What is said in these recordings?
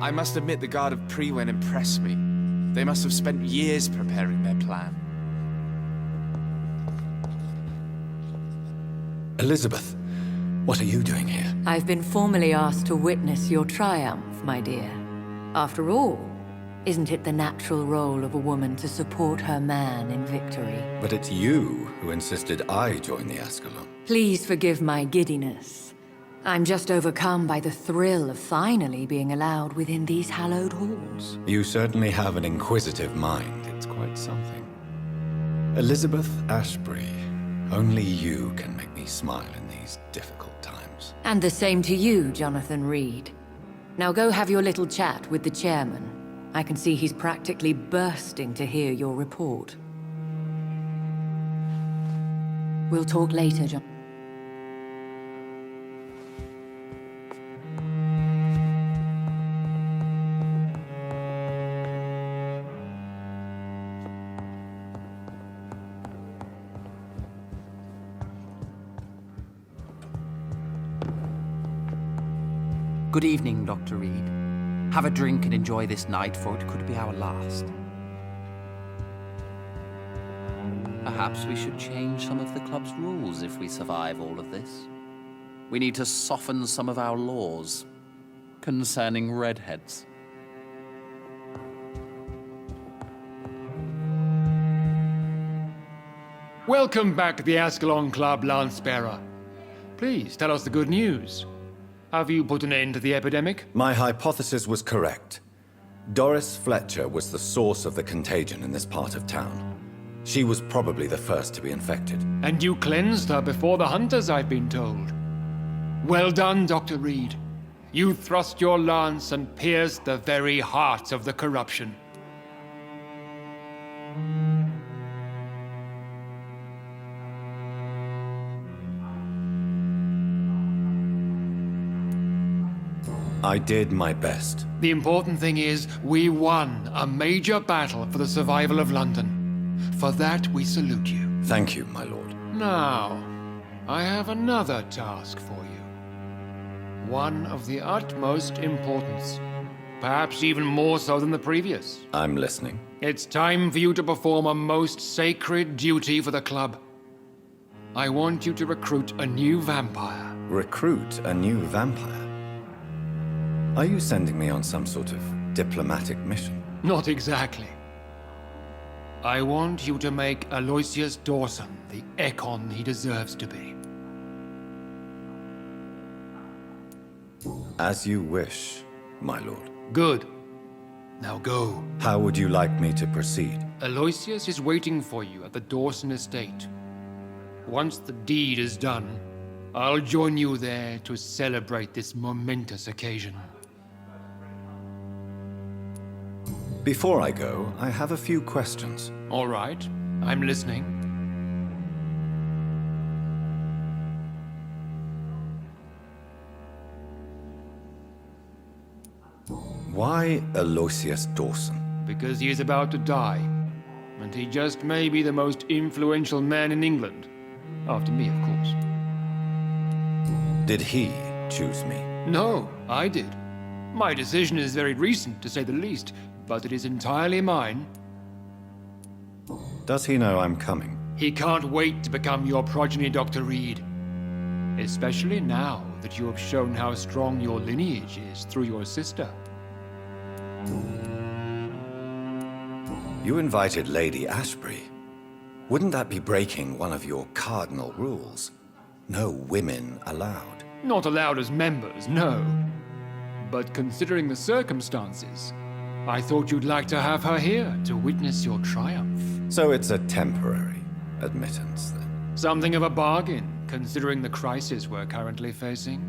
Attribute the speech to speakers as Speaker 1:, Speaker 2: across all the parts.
Speaker 1: I must admit the Guard of Priwen impressed me. They must have spent years preparing their plan.
Speaker 2: Elizabeth, what are you doing here?
Speaker 3: I've been formally asked to witness your triumph, my dear. After all, isn't it the natural role of a woman to support her man in victory?
Speaker 2: But it's you who insisted I join the Ascalon.
Speaker 3: Please forgive my giddiness. I'm just overcome by the thrill of finally being allowed within these hallowed halls.
Speaker 2: You certainly have an inquisitive mind. It's quite something. Elizabeth Ashbury, only you can make me smile in these difficult times.
Speaker 3: And the same to you, Jonathan Reed. Now go have your little chat with the chairman. I can see he's practically bursting to hear your report. We'll talk later, John.
Speaker 4: Good evening, Dr. Reed. Have a drink and enjoy this night, for it could be our last. Perhaps we should change some of the club's rules if we survive all of this. We need to soften some of our laws concerning redheads.
Speaker 5: Welcome back to the Ascalon Club, Lance-Bearer. Please, tell us the good news. Have you put an end to the epidemic?
Speaker 2: My hypothesis was correct. Doris Fletcher was the source of the contagion in this part of town. She was probably the first to be infected.
Speaker 5: And you cleansed her before the hunters, I've been told. Well done, Dr. Reed. You thrust your lance and pierced the very heart of the corruption.
Speaker 2: I did my best.
Speaker 5: The important thing is, we won a major battle for the survival of London. For that, we salute you.
Speaker 2: Thank you, my lord.
Speaker 5: Now, I have another task for you. One of the utmost importance. Perhaps even more so than the previous.
Speaker 2: I'm listening.
Speaker 5: It's time for you to perform a most sacred duty for the club. I want you to recruit a new vampire.
Speaker 2: Recruit a new vampire? Are you sending me on some sort of diplomatic mission?
Speaker 5: Not exactly. I want you to make Aloysius Dawson the Ekon he deserves to be.
Speaker 2: As you wish, my lord.
Speaker 5: Good. Now go.
Speaker 2: How would you like me to proceed?
Speaker 5: Aloysius is waiting for you at the Dawson estate. Once the deed is done, I'll join you there to celebrate this momentous occasion.
Speaker 2: Before I go, I have a few questions.
Speaker 5: All right, I'm listening.
Speaker 2: Why Aloysius Dawson?
Speaker 5: Because he is about to die, and he just may be the most influential man in England. After me, of course.
Speaker 2: Did he choose me?
Speaker 5: No, I did. My decision is very recent, to say the least, but it is entirely mine.
Speaker 2: Does he know I'm coming?
Speaker 5: He can't wait to become your progeny, Dr. Reed. Especially now that you have shown how strong your lineage is through your sister.
Speaker 2: You invited Lady Ashbury. Wouldn't that be breaking one of your cardinal rules? No women allowed.
Speaker 5: Not allowed as members, no. But considering the circumstances, I thought you'd like to have her here to witness your triumph.
Speaker 2: So it's a temporary admittance, then?
Speaker 5: Something of a bargain, considering the crisis we're currently facing.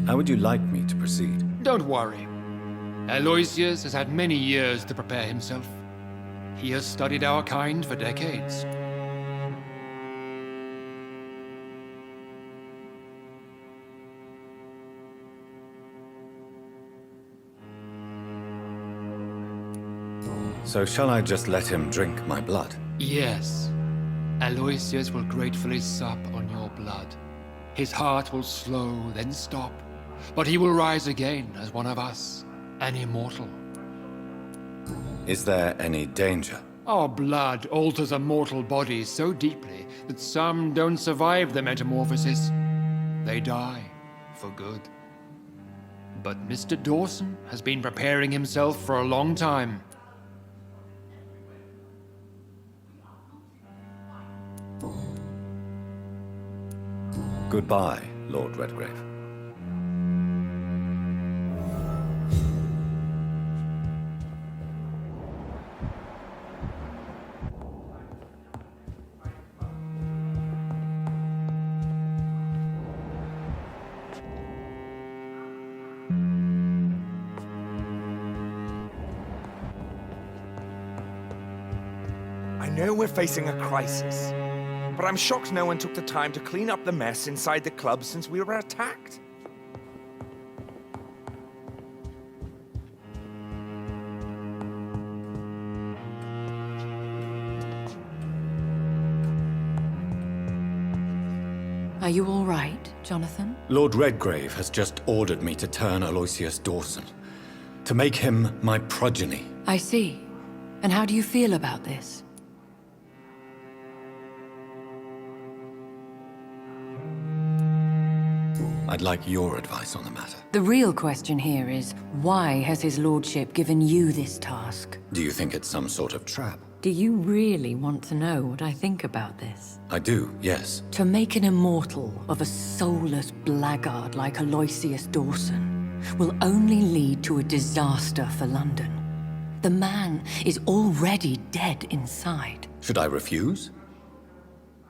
Speaker 2: How would you like me to proceed?
Speaker 5: Don't worry. Aloysius has had many years to prepare himself. He has studied our kind for decades.
Speaker 2: So shall I just let him drink my blood?
Speaker 5: Yes. Aloysius will gratefully sup on your blood. His heart will slow, then stop, but he will rise again as one of us, an immortal.
Speaker 2: Is there any danger?
Speaker 5: Our blood alters a mortal body so deeply that some don't survive the metamorphosis. They die for good. But Mr. Dawson has been preparing himself for a long time.
Speaker 2: Goodbye, Lord Redgrave.
Speaker 6: I know we're facing a crisis, but I'm shocked no one took the time to clean up the mess inside the club since we were attacked.
Speaker 3: Are you all right, Jonathan?
Speaker 2: Lord Redgrave has just ordered me to turn Aloysius Dawson, to make him my progeny.
Speaker 3: I see. And how do you feel about this?
Speaker 2: I'd like your advice on the matter.
Speaker 3: The real question here is, why has his lordship given you this task?
Speaker 2: Do you think it's some sort of trap?
Speaker 3: Do you really want to know what I think about this?
Speaker 2: I do, yes.
Speaker 3: To make an immortal of a soulless blackguard like Aloysius Dawson will only lead to a disaster for London. The man is already dead inside.
Speaker 2: Should I refuse?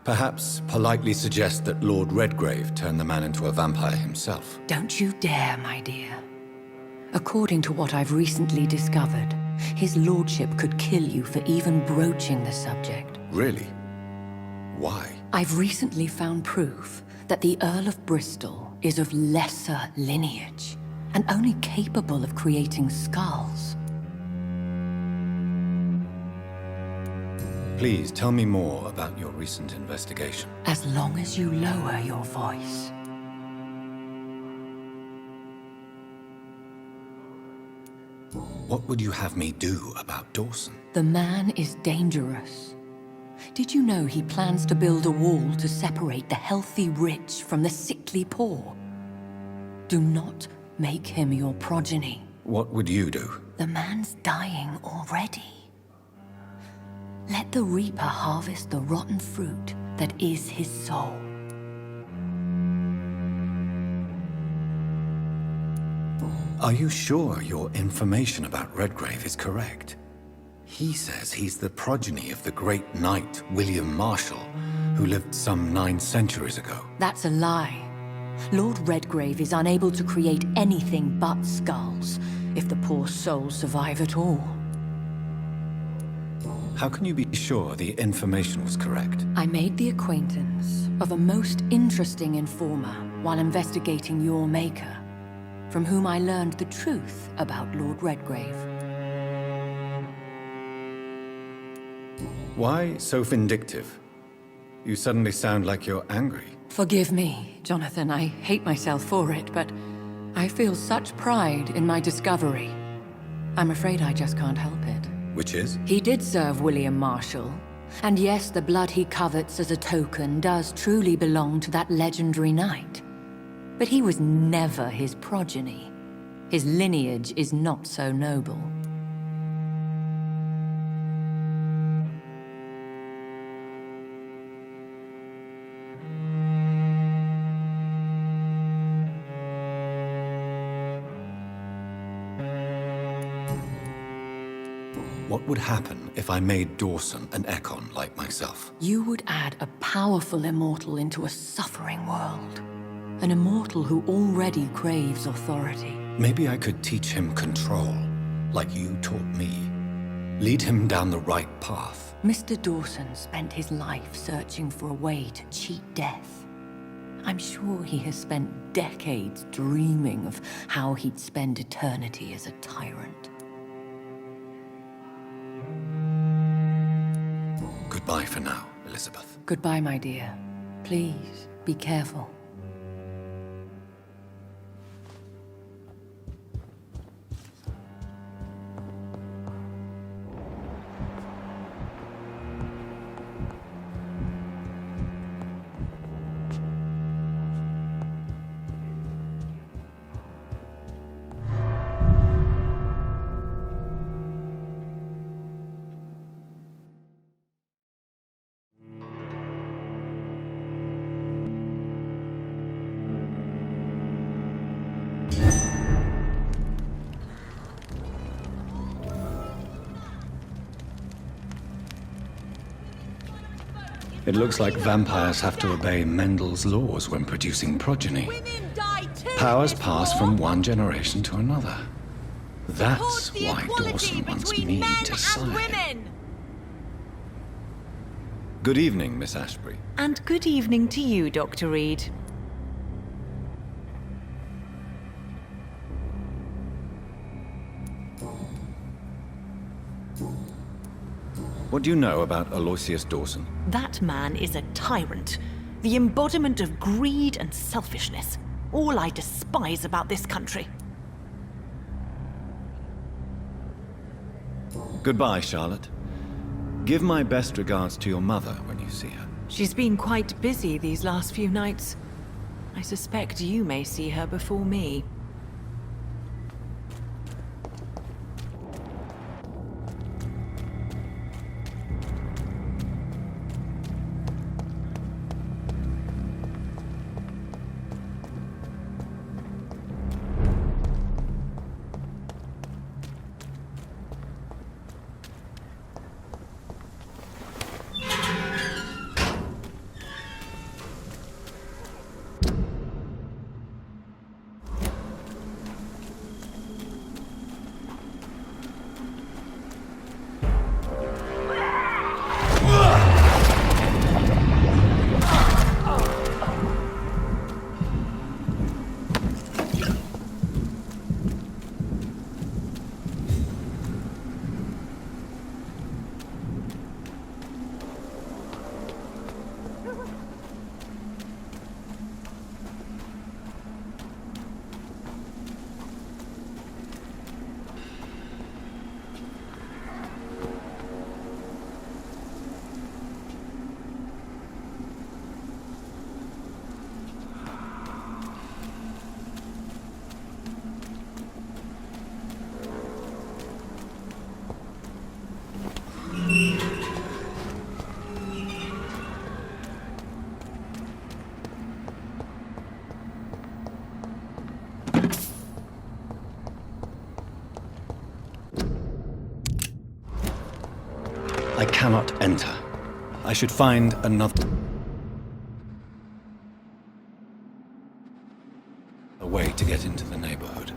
Speaker 2: Perhaps politely suggest that Lord Redgrave turn the man into a vampire himself.
Speaker 3: Don't you dare, my dear. According to what I've recently discovered, his lordship could kill you for even broaching the subject.
Speaker 2: Really? Why?
Speaker 3: I've recently found proof that the Earl of Bristol is of lesser lineage and only capable of creating skulls.
Speaker 2: Please tell me more about your recent investigation.
Speaker 3: As long as you lower your voice.
Speaker 2: What would you have me do about Dawson?
Speaker 3: The man is dangerous. Did you know he plans to build a wall to separate the healthy rich from the sickly poor? Do not make him your progeny.
Speaker 2: What would you do?
Speaker 3: The man's dying already. Let the reaper harvest the rotten fruit that is his soul.
Speaker 2: Are you sure your information about Redgrave is correct? He says he's the progeny of the great knight William Marshall, who lived some 9 centuries ago.
Speaker 3: That's a lie. Lord Redgrave is unable to create anything but skulls, if the poor souls survive at all.
Speaker 2: How can you be sure the information was correct?
Speaker 3: I made the acquaintance of a most interesting informer while investigating your maker, from whom I learned the truth about Lord Redgrave.
Speaker 2: Why so vindictive? You suddenly sound like you're angry.
Speaker 3: Forgive me, Jonathan. I hate myself for it, but I feel such pride in my discovery. I'm afraid I just can't help it.
Speaker 2: Which is?
Speaker 3: He did serve William Marshall. And yes, the blood he covets as a token does truly belong to that legendary knight. But he was never his progeny. His lineage is not so noble.
Speaker 2: What would happen if I made Dawson an Ekon like myself?
Speaker 3: You would add a powerful immortal into a suffering world. An immortal who already craves authority.
Speaker 2: Maybe I could teach him control, like you taught me. Lead him down the right path.
Speaker 3: Mr. Dawson spent his life searching for a way to cheat death. I'm sure he has spent decades dreaming of how he'd spend eternity as a tyrant.
Speaker 2: Goodbye for now, Elizabeth.
Speaker 3: Goodbye, my dear. Please, be careful.
Speaker 2: It looks like vampires have to obey Mendel's laws when producing progeny.
Speaker 7: Women die too.
Speaker 2: Powers
Speaker 7: in this
Speaker 2: pass
Speaker 7: war.
Speaker 2: from one generation to another. That's
Speaker 7: Support the
Speaker 2: why
Speaker 7: equality
Speaker 2: Dawson wants
Speaker 7: between
Speaker 2: me
Speaker 7: men
Speaker 2: to
Speaker 7: and
Speaker 2: sign.
Speaker 7: women.
Speaker 2: Good evening, Miss Ashbury.
Speaker 7: And good evening to you, Dr. Reed.
Speaker 2: What do you know about Aloysius Dawson?
Speaker 7: That man is a tyrant, the embodiment of greed and selfishness. All I despise about this country.
Speaker 2: Goodbye, Charlotte. Give my best regards to your mother when you see her.
Speaker 7: She's been quite busy these last few nights. I suspect you may see her before me.
Speaker 2: I cannot enter. I should find another way to get into the neighborhood.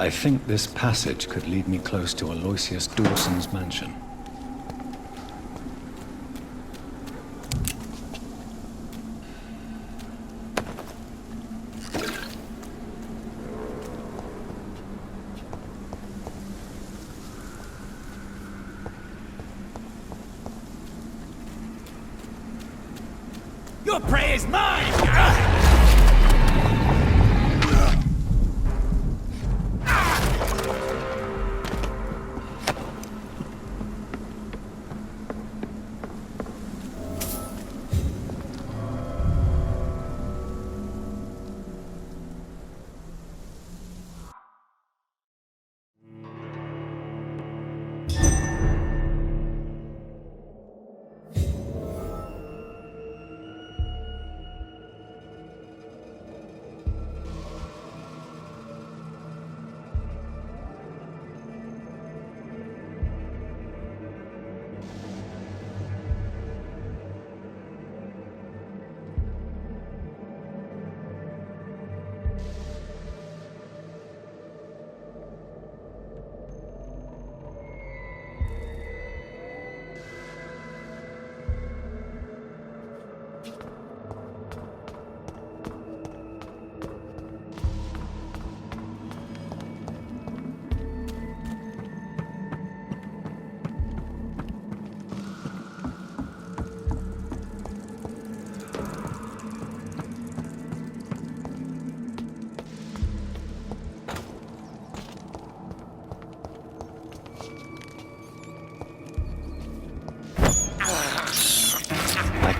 Speaker 2: I think this passage could lead me close to Aloysius Dawson's mansion.
Speaker 6: Your prey is mine!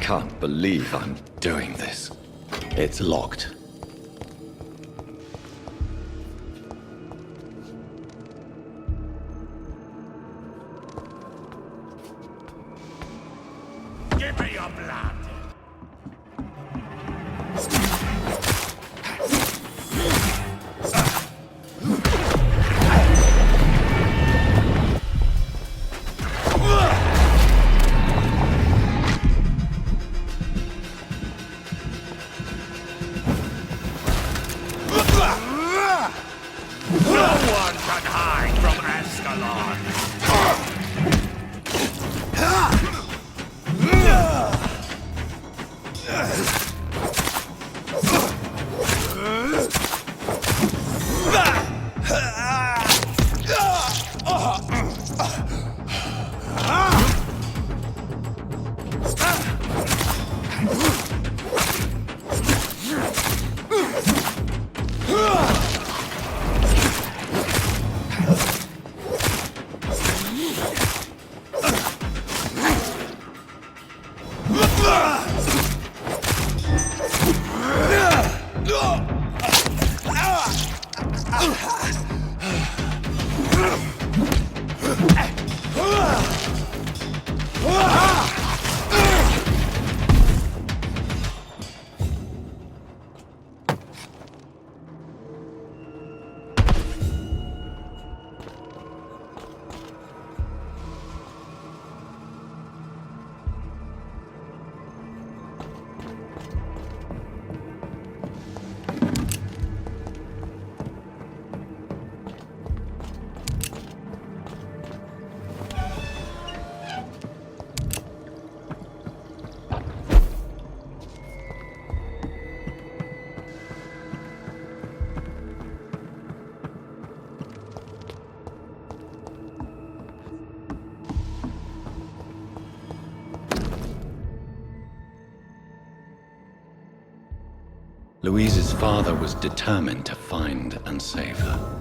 Speaker 2: can't believe I'm doing this. It's locked.
Speaker 6: Give me your blood! No one can hide from Ascalon!
Speaker 2: Louise's father was determined to find and save her.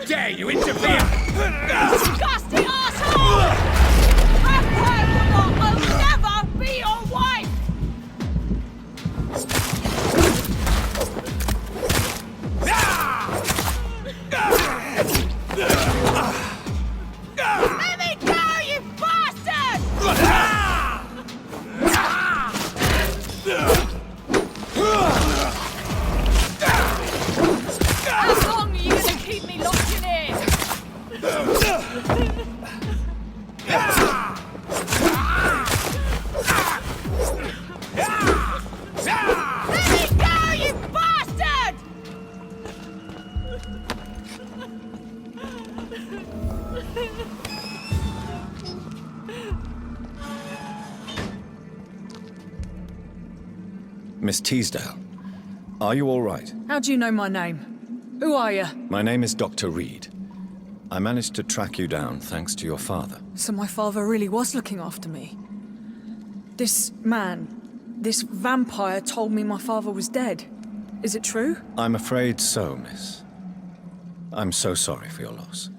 Speaker 6: dare you interfere?
Speaker 8: Disgusting asshole! I will never be your wife! Let me go, you bastard! How long are you gonna keep me locked in here? Let me go, you bastard!
Speaker 2: Miss Teasdale, are you all right?
Speaker 9: How do you know my name? Who are you?
Speaker 2: My name is Dr. Reed. I managed to track you down thanks to your father.
Speaker 9: So my father really was looking after me. This man, this vampire told me my father was dead. Is it true?
Speaker 2: I'm afraid so, miss. I'm so sorry for your loss.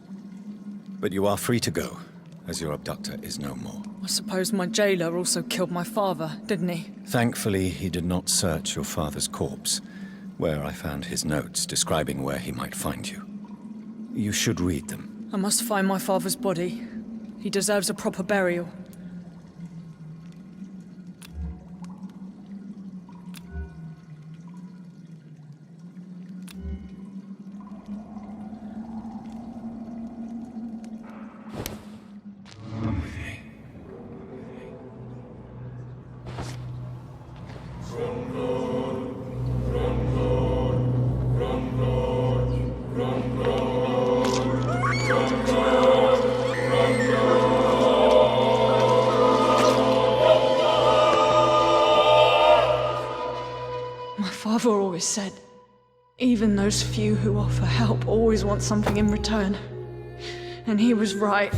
Speaker 2: But you are free to go, as your abductor is no more.
Speaker 9: I suppose my jailer also killed my father, didn't he?
Speaker 2: Thankfully, he did not search your father's corpse, where I found his notes describing where he might find you. You should read them.
Speaker 9: I must find my father's body. He deserves a proper burial. My father always said, even those few who offer help always want something in return. And he was right.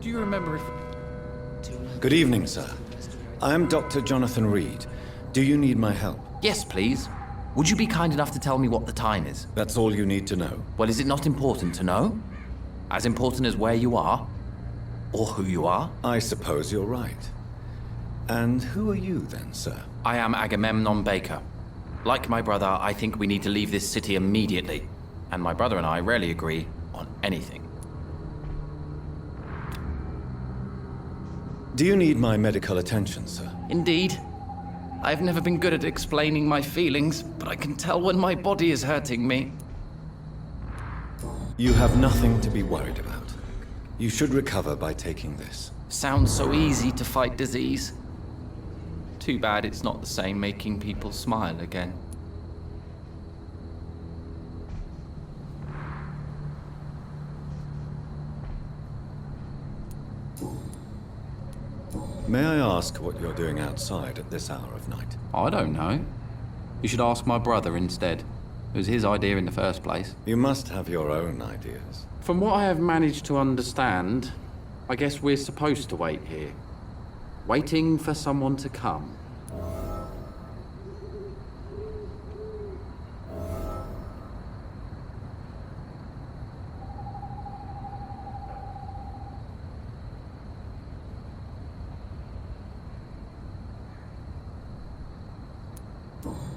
Speaker 1: Do you remember if...
Speaker 2: Good evening, sir. I am Dr. Jonathan Reed. Do you need my help?
Speaker 4: Yes, please. Would you be kind enough to tell me what the time is?
Speaker 2: That's all you need to know.
Speaker 4: Well, is it not important to know? As important as where you are? Or who you are?
Speaker 2: I suppose you're right. And who are you then, sir?
Speaker 4: I am Agamemnon Baker. Like my brother, I think we need to leave this city immediately. And my brother and I rarely agree on anything.
Speaker 2: Do you need my medical attention, sir?
Speaker 4: Indeed. I've never been good at explaining my feelings, but I can tell when my body is hurting me.
Speaker 2: You have nothing to be worried about. You should recover by taking this.
Speaker 4: Sounds so easy to fight disease. Too bad it's not the same making people smile again.
Speaker 2: May I ask what you're doing outside at this hour of night?
Speaker 4: I don't know. You should ask my brother instead. It was his idea in the first place.
Speaker 2: You must have your own ideas.
Speaker 4: From what I have managed to understand, I guess we're supposed to wait here. Waiting for someone to come.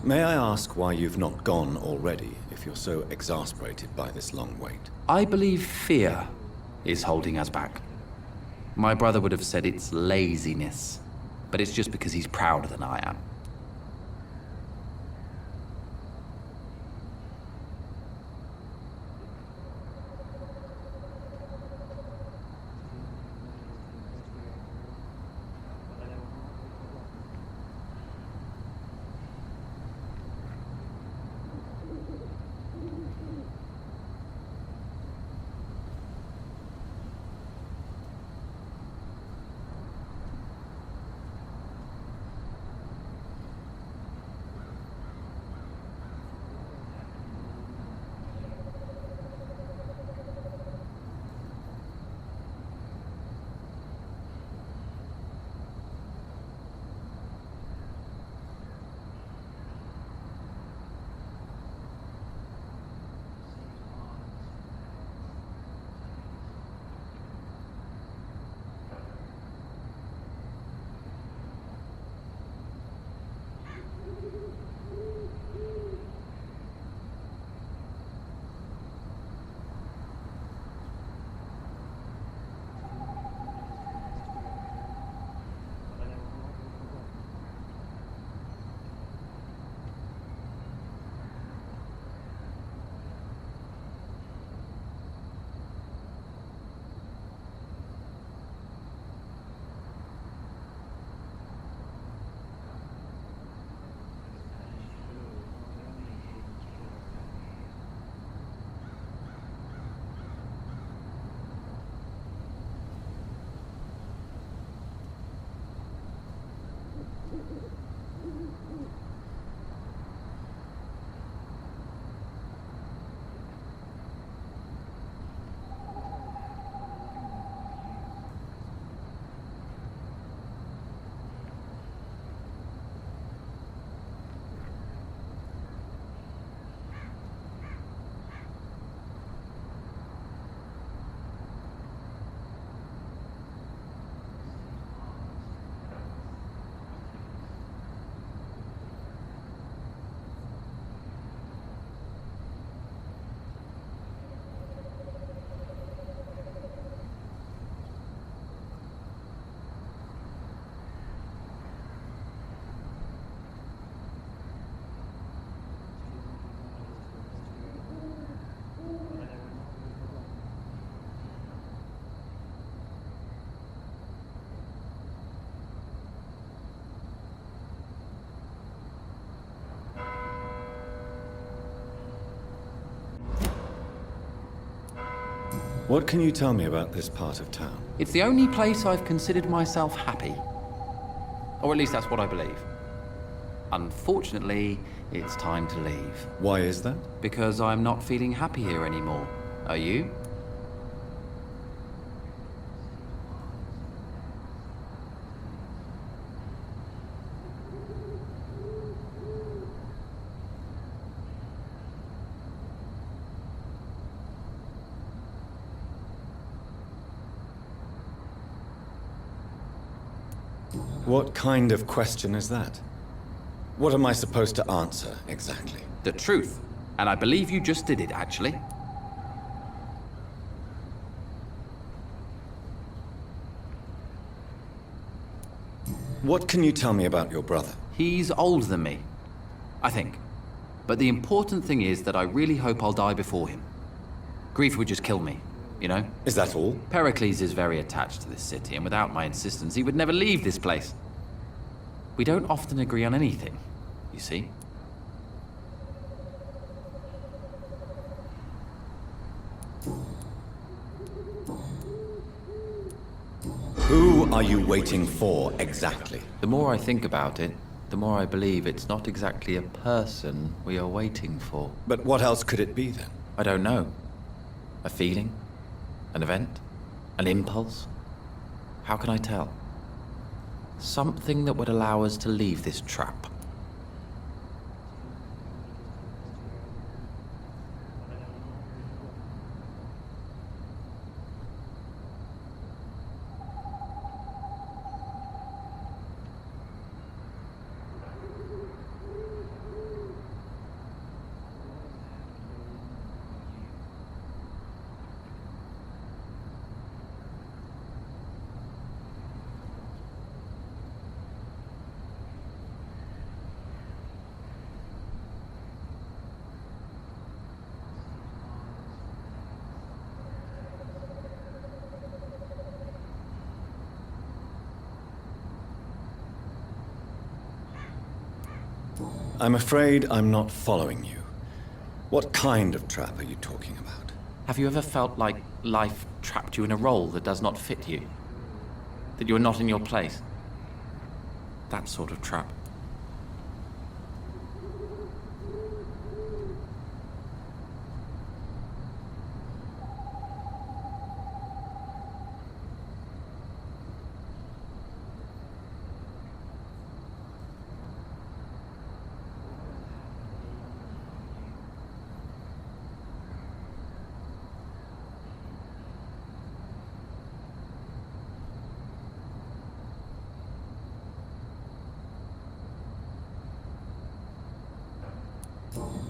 Speaker 2: May I ask why you've not gone already, if you're so exasperated by this long wait?
Speaker 4: I believe fear is holding us back. My brother would have said it's laziness, but it's just because he's prouder than I am.
Speaker 2: What can you tell me about this part of town?
Speaker 4: It's the only place I've considered myself happy. Or at least that's what I believe. Unfortunately, it's time to leave.
Speaker 2: Why is that?
Speaker 4: Because I'm not feeling happy here anymore. Are you?
Speaker 2: What kind of question is that? What am I supposed to answer, exactly?
Speaker 4: The truth. And I believe you just did it, actually.
Speaker 2: What can you tell me about your brother?
Speaker 4: He's older than me, I think. But the important thing is that I really hope I'll die before him. Grief would just kill me, you know?
Speaker 2: Is that all?
Speaker 4: Pericles is very attached to this city, and without my insistence, he would never leave this place. We don't often agree on anything, you see?
Speaker 2: Who are you waiting for, exactly?
Speaker 4: The more I think about it, the more I believe it's not exactly a person we are waiting for.
Speaker 2: But what else could it be, then?
Speaker 4: I don't know. A feeling? An event? An impulse? How can I tell? Something that would allow us to leave this trap.
Speaker 2: I'm afraid I'm not following you. What kind of trap are you talking about?
Speaker 4: Have you ever felt like life trapped you in a role that does not fit you? That you're not in your place? That sort of trap.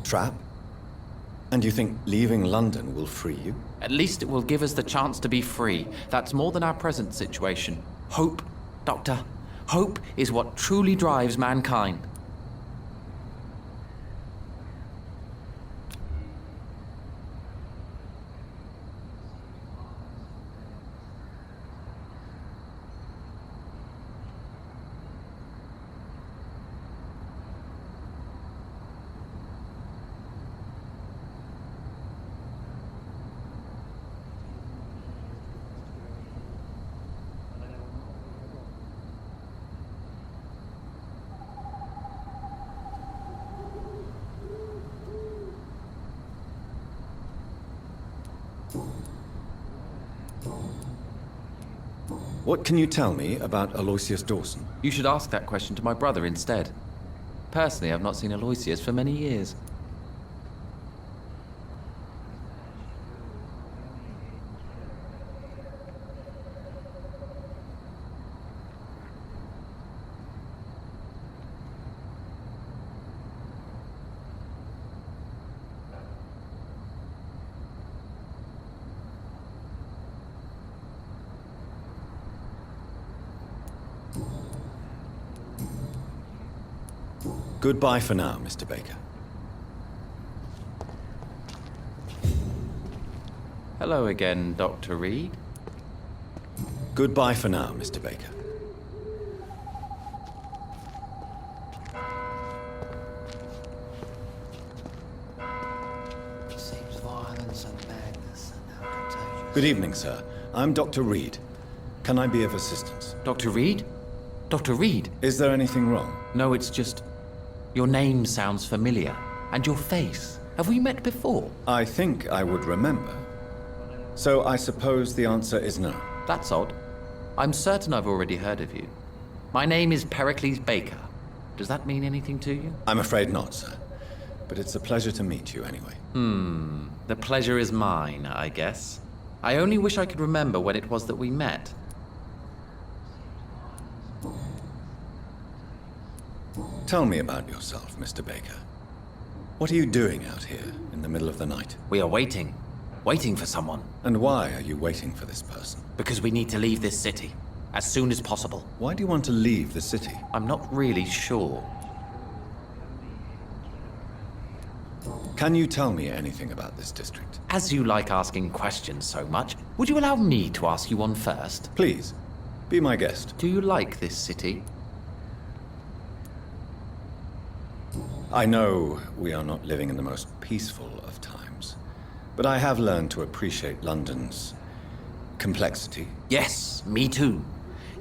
Speaker 2: Trap? And you think leaving London will free you?
Speaker 4: At least it will give us the chance to be free. That's more than our present situation. Hope, Doctor. Hope is what truly drives mankind.
Speaker 2: What can you tell me about Aloysius Dawson?
Speaker 4: You should ask that question to my brother instead. Personally, I've not seen Aloysius for many years.
Speaker 2: Goodbye for now, Mr. Baker.
Speaker 4: Hello again, Dr. Reed.
Speaker 2: Goodbye for now, Mr. Baker.
Speaker 10: Seems violence and madness are now contagious.
Speaker 2: Good evening, sir. I'm Dr. Reed. Can I be of assistance?
Speaker 4: Dr. Reed? Dr. Reed?
Speaker 2: Is there anything wrong?
Speaker 4: No, it's just... your name sounds familiar. And your face. Have we met before?
Speaker 2: I think I would remember. So I suppose the answer is no.
Speaker 4: That's odd. I'm certain I've already heard of you. My name is Pericles Baker. Does that mean anything to you?
Speaker 2: I'm afraid not, sir. But it's a pleasure to meet you anyway.
Speaker 4: The pleasure is mine, I guess. I only wish I could remember when it was that we met.
Speaker 2: Tell me about yourself, Mr. Baker. What are you doing out here in the middle of the night?
Speaker 11: We are waiting. Waiting for someone.
Speaker 2: And why are you waiting for this person?
Speaker 11: Because we need to leave this city. As soon as possible.
Speaker 2: Why do you want to leave the city?
Speaker 11: I'm not really sure.
Speaker 2: Can you tell me anything about this district?
Speaker 11: As you like asking questions so much, would you allow me to ask you one first?
Speaker 2: Please, be my guest.
Speaker 11: Do you like this city?
Speaker 2: I know we are not living in the most peaceful of times, but I have learned to appreciate London's complexity.
Speaker 11: Yes, me too.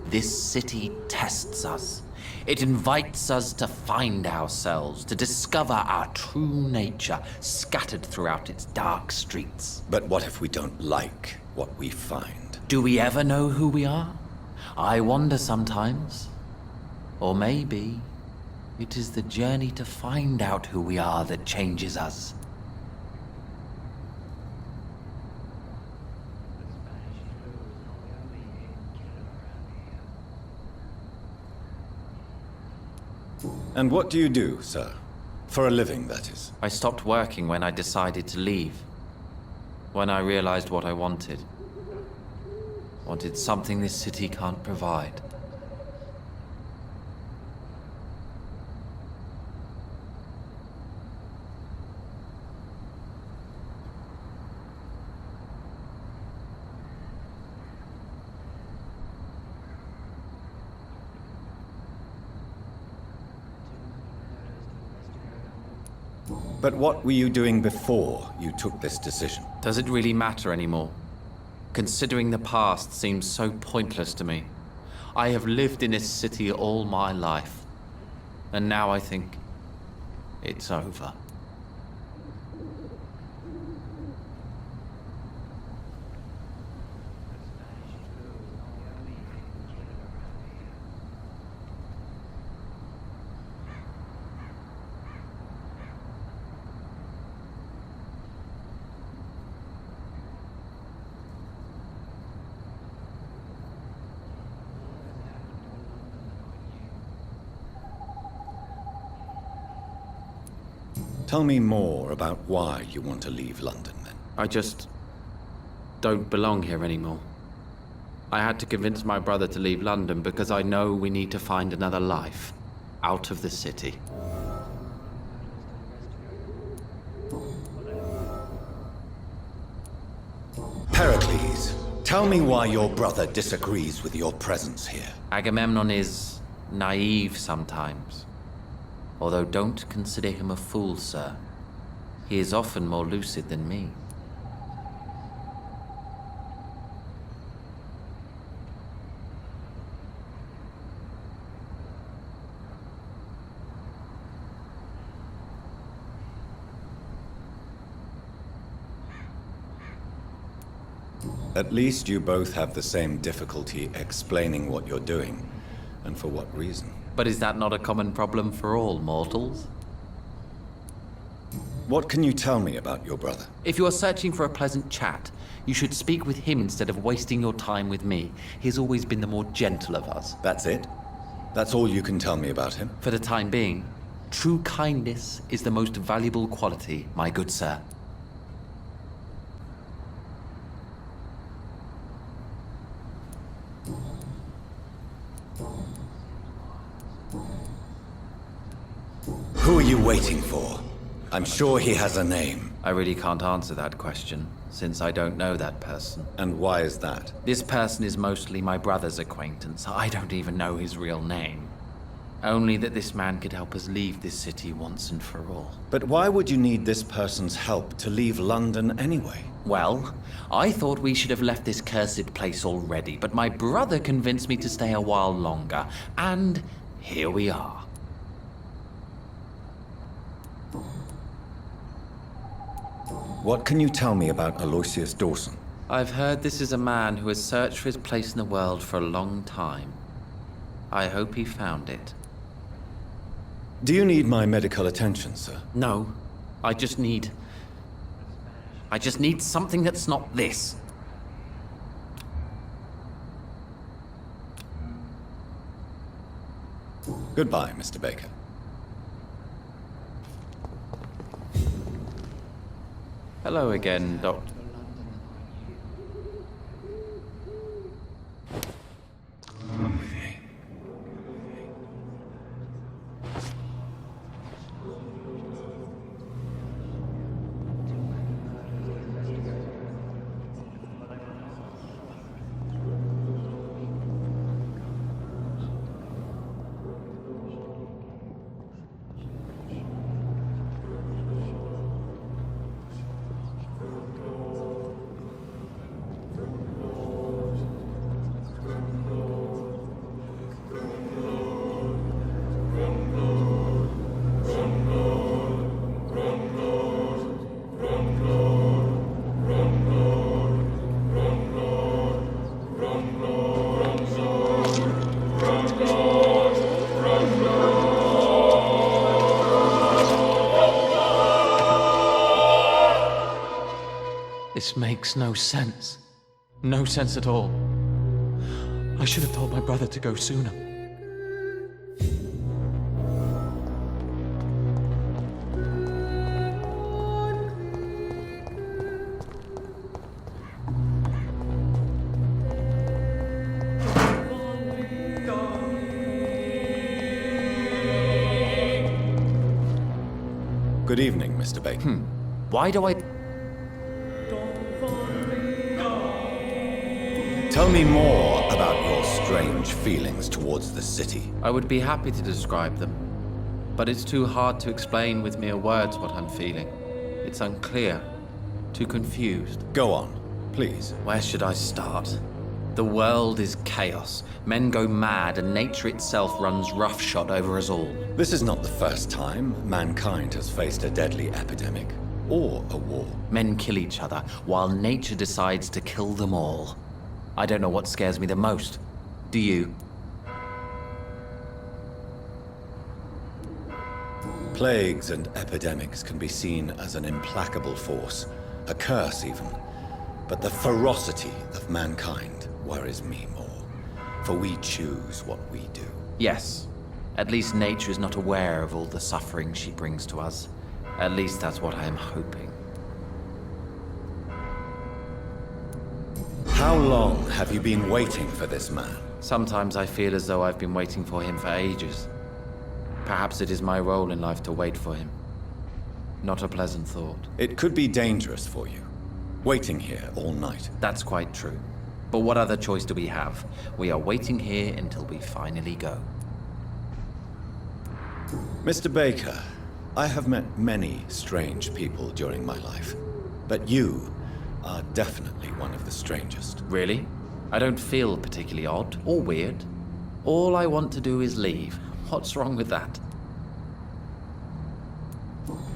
Speaker 11: This city tests us. It invites us to find ourselves, to discover our true nature scattered throughout its dark streets.
Speaker 2: But what if we don't like what we find?
Speaker 11: Do we ever know who we are? I wonder sometimes. Or maybe it is the journey to find out who we are that changes us.
Speaker 2: And what do you do, sir? For a living, that is.
Speaker 11: I stopped working when I decided to leave. When I realized what I wanted. Wanted something this city can't provide.
Speaker 2: But what were you doing before you took this decision?
Speaker 11: Does it really matter anymore? Considering the past seems so pointless to me. I have lived in this city all my life. And now I think it's over.
Speaker 2: Tell me more about why you want to leave London, then.
Speaker 11: I just don't belong here anymore. I had to convince my brother to leave London because I know we need to find another life out of the city.
Speaker 2: Pericles, tell me why your brother disagrees with your presence here.
Speaker 11: Agamemnon is naive sometimes. Although don't consider him a fool, sir. He is often more lucid than me.
Speaker 2: At least you both have the same difficulty explaining what you're doing, and for what reason.
Speaker 11: But is that not a common problem for all mortals?
Speaker 2: What can you tell me about your brother?
Speaker 11: If you are searching for a pleasant chat, you should speak with him instead of wasting your time with me. He has always been the more gentle of us.
Speaker 2: That's it? That's all you can tell me about him?
Speaker 11: For the time being, true kindness is the most valuable quality, my good sir.
Speaker 2: Who are you waiting for? I'm sure he has a name.
Speaker 11: I really can't answer that question, since I don't know that person.
Speaker 2: And why is that?
Speaker 11: This person is mostly my brother's acquaintance. I don't even know his real name. Only that this man could help us leave this city once and for all.
Speaker 2: But why would you need this person's help to leave London anyway?
Speaker 11: Well, I thought we should have left this cursed place already, but my brother convinced me to stay a while longer, and here we are.
Speaker 2: What can you tell me about Aloysius Dawson?
Speaker 11: I've heard this is a man who has searched for his place in the world for a long time. I hope he found it.
Speaker 2: Do you need my medical attention, sir?
Speaker 11: No, I just need something that's not this.
Speaker 2: Goodbye, Mr. Baker.
Speaker 4: Hello again, Doctor. This makes no sense. No sense at all. I should have told my brother to go sooner.
Speaker 2: Good evening, Mr. Baker.
Speaker 11: Why do I...
Speaker 2: Tell me more about your strange feelings towards the city.
Speaker 4: I would be happy to describe them, but it's too hard to explain with mere words what I'm feeling. It's unclear, too confused.
Speaker 2: Go on, please.
Speaker 4: Where should I start? The world is chaos. Men go mad, and nature itself runs roughshod over us all.
Speaker 2: This is not the first time mankind has faced a deadly epidemic or a war.
Speaker 4: Men kill each other, while nature decides to kill them all. I don't know what scares me the most. Do you?
Speaker 2: Plagues and epidemics can be seen as an implacable force, a curse even. But the ferocity of mankind worries me more, for we choose what we do.
Speaker 4: Yes. At least nature is not aware of all the suffering she brings to us. At least that's what I am hoping.
Speaker 2: How long have you been waiting for this man?
Speaker 4: Sometimes I feel as though I've been waiting for him for ages. Perhaps it is my role in life to wait for him. Not a pleasant thought.
Speaker 2: It could be dangerous for you, waiting here all night.
Speaker 4: That's quite true. But what other choice do we have? We are waiting here until we finally go.
Speaker 2: Mr. Baker, I have met many strange people during my life, but you are definitely one of the strangest.
Speaker 4: Really? I don't feel particularly odd or weird. All I want to do is leave. What's wrong with that?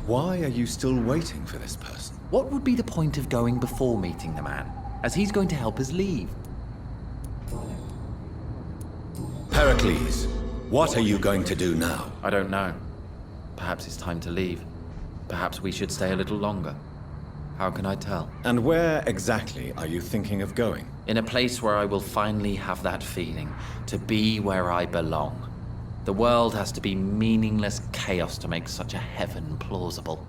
Speaker 2: Why are you still waiting for this person?
Speaker 4: What would be the point of going before meeting the man, as he's going to help us leave?
Speaker 2: Pericles, what are you going to do now?
Speaker 4: I don't know. Perhaps it's time to leave. Perhaps we should stay a little longer. How can I tell?
Speaker 2: And where exactly are you thinking of going?
Speaker 4: In a place where I will finally have that feeling, to be where I belong. The world has to be meaningless chaos to make such a heaven plausible.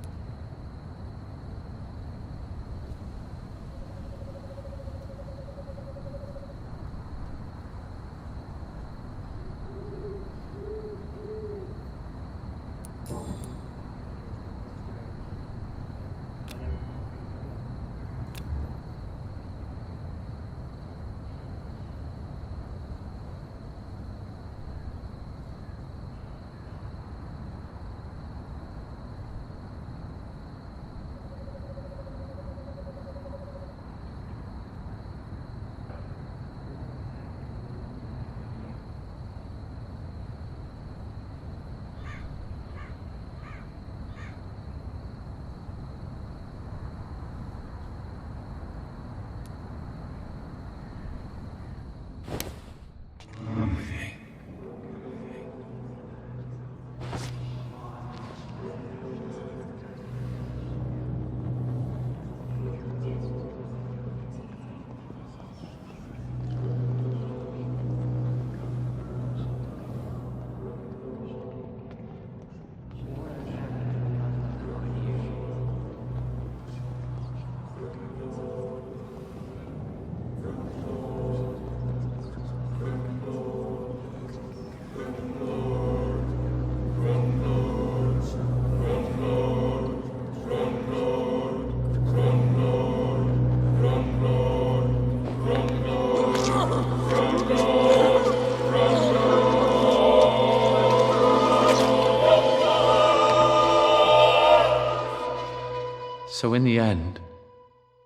Speaker 1: So in the end,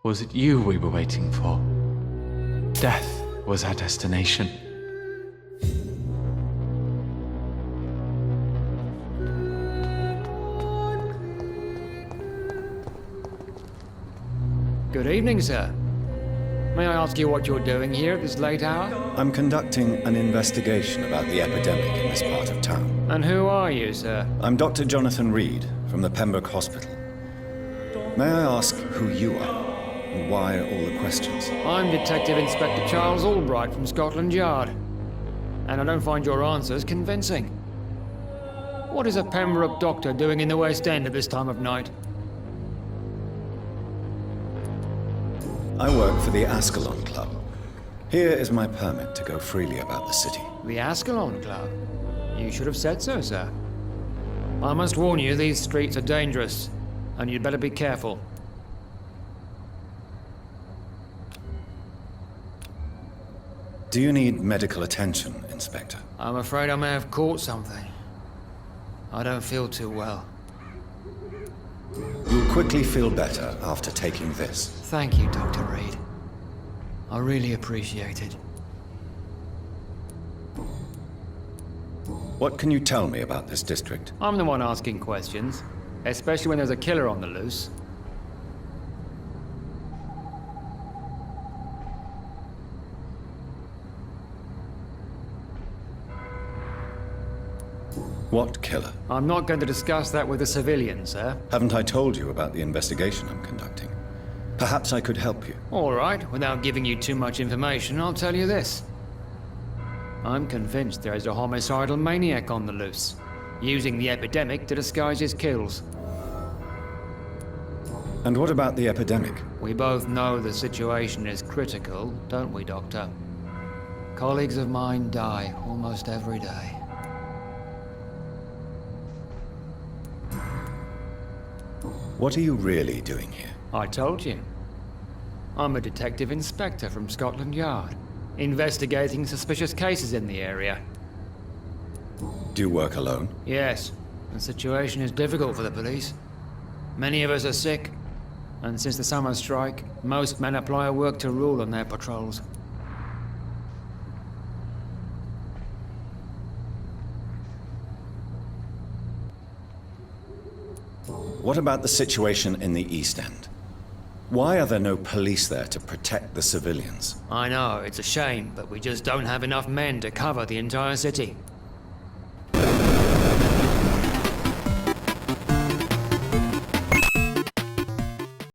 Speaker 1: was it you we were waiting for? Death was our destination.
Speaker 5: Good evening, sir. May I ask you what you're doing here at this late hour?
Speaker 2: I'm conducting an investigation about the epidemic in this part of town.
Speaker 5: And who are you, sir?
Speaker 2: I'm Dr. Jonathan Reed from the Pembroke Hospital. May I ask who you are? And why all the questions?
Speaker 5: I'm Detective Inspector Charles Albright from Scotland Yard. And I don't find your answers convincing. What is a Pembroke doctor doing in the West End at this time of night?
Speaker 2: I work for the Ascalon Club. Here is my permit to go freely about the city.
Speaker 5: The Ascalon Club? You should have said so, sir. I must warn you, these streets are dangerous, and you'd better be careful.
Speaker 2: Do you need medical attention, Inspector?
Speaker 5: I'm afraid I may have caught something. I don't feel too well.
Speaker 2: You'll quickly feel better after taking this.
Speaker 5: Thank you, Dr. Reed. I really appreciate it.
Speaker 2: What can you tell me about this district?
Speaker 5: I'm the one asking questions, especially when there's a killer on the loose.
Speaker 2: What killer?
Speaker 5: I'm not going to discuss that with the civilians, sir.
Speaker 2: Haven't I told you about the investigation I'm conducting? Perhaps I could help you.
Speaker 5: All right, without giving you too much information, I'll tell you this. I'm convinced there is a homicidal maniac on the loose, using the epidemic to disguise his kills.
Speaker 2: And what about the epidemic?
Speaker 5: We both know the situation is critical, don't we, Doctor? Colleagues of mine die almost every day.
Speaker 2: What are you really doing here?
Speaker 5: I told you. I'm a detective inspector from Scotland Yard, investigating suspicious cases in the area.
Speaker 2: Do you work alone?
Speaker 5: Yes, the situation is difficult for the police. Many of us are sick, and since the summer strike, most men apply a work to rule on their patrols.
Speaker 2: What about the situation in the East End? Why are there no police there to protect the civilians?
Speaker 5: I know, it's a shame, but we just don't have enough men to cover the entire city.